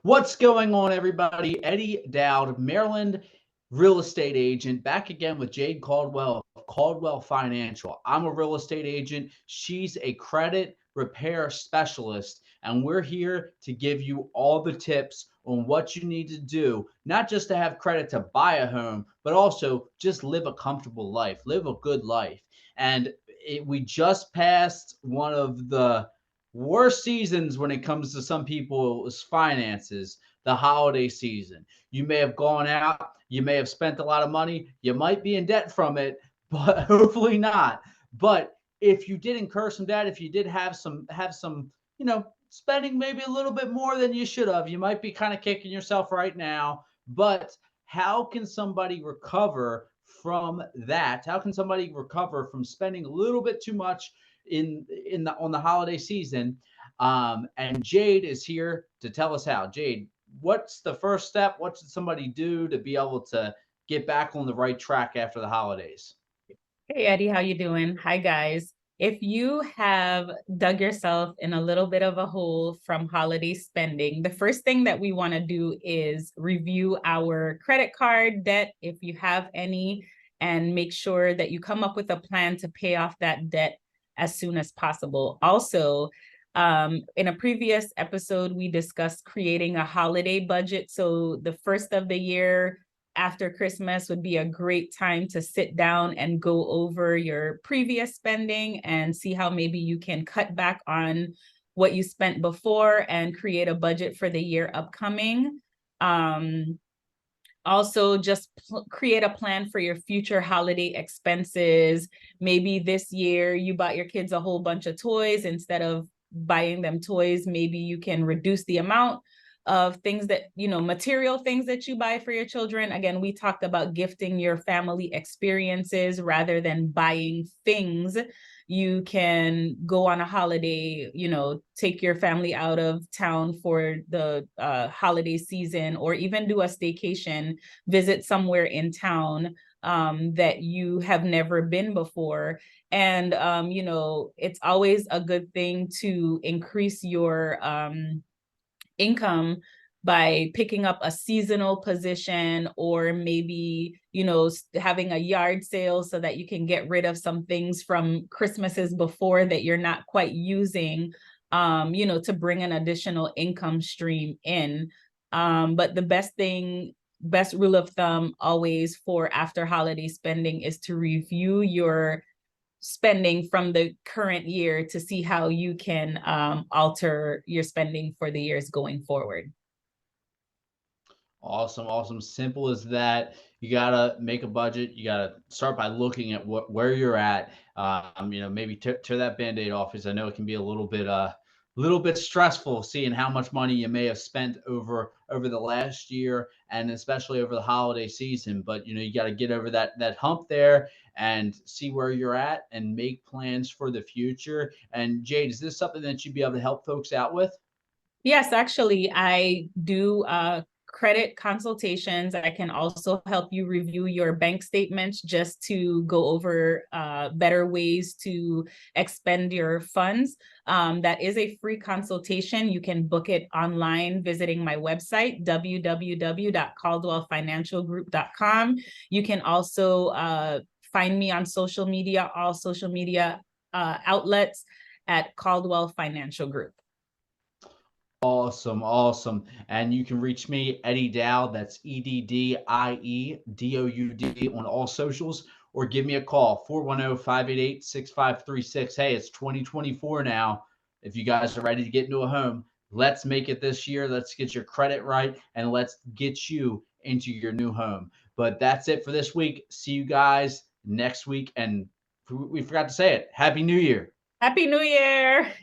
What's going on, everybody? Eddie Dowd, Maryland real estate agent, back again with Jade Caldwell of Caldwell Financial. I'm a real estate agent. She's a credit repair specialist, and we're here to give you all the tips on what you need to do, not just to have credit to buy a home, but also just live a comfortable life, live a good life. And we just passed one of the worst seasons when it comes to some people's finances, the holiday season. You may have gone out, you may have spent a lot of money, you might be in debt from it, but hopefully not. But if you did incur some debt, if you did have some, spending maybe a little bit more than you should have, you might be kind of kicking yourself right now. But how can somebody recover from that? How can somebody recover from spending a little bit too much in the on the holiday season? And Jade is here to tell us how. Jade, what's the first step? What should somebody do to be able to get back on the right track after the holidays? Hey Eddie, how you doing? Hi guys. If you have dug yourself in a little bit of a hole from holiday spending, the first thing that we want to do is review our credit card debt if you have any, and make sure that you come up with a plan to pay off that debt as soon as possible. Also, in a previous episode, we discussed creating a holiday budget. So the first of the year, after Christmas would be a great time to sit down and go over your previous spending and see how maybe you can cut back on what you spent before and create a budget for the year upcoming. Also, just create a plan for your future holiday expenses. Maybe this year you bought your kids a whole bunch of toys. Instead of buying them toys, maybe you can reduce the amount of things that, material things that you buy for your children. Again, we talked about gifting your family experiences rather than buying things. You can go on a holiday, take your family out of town for the holiday season, or even do a staycation, visit somewhere in town that you have never been before. And, it's always a good thing to increase your income by picking up a seasonal position, or maybe having a yard sale so that you can get rid of some things from Christmases before that you're not quite using, to bring an additional income stream in. But the best rule of thumb always for after holiday spending is to review your spending from the current year to see how you can alter your spending for the years going forward. Awesome, awesome. Simple as that. You gotta make a budget. You gotta start by looking at where you're at. Maybe tear that band-aid off, because I know it can be a little bit stressful seeing how much money you may have spent over the last year, and especially over the holiday season. But you got to get over that hump there and see where you're at and make plans for the future. And Jade, is this something that you'd be able to help folks out with? Yes, actually, I do credit consultations. I can also help you review your bank statements just to go over better ways to expend your funds. That is a free consultation. You can book it online visiting my website, www.caldwellfinancialgroup.com. You can also find me on social media, all social media outlets at Caldwell Financial Group. Awesome, awesome. And you can reach me, Eddie Dowd, that's EDDIEDOUD on all socials, or give me a call, 410-588-6536. Hey, it's 2024 now. If you guys are ready to get into a home, let's make it this year. Let's get your credit right, and let's get you into your new home. But that's it for this week. See you guys next week. And we forgot to say it. Happy New Year. Happy New Year.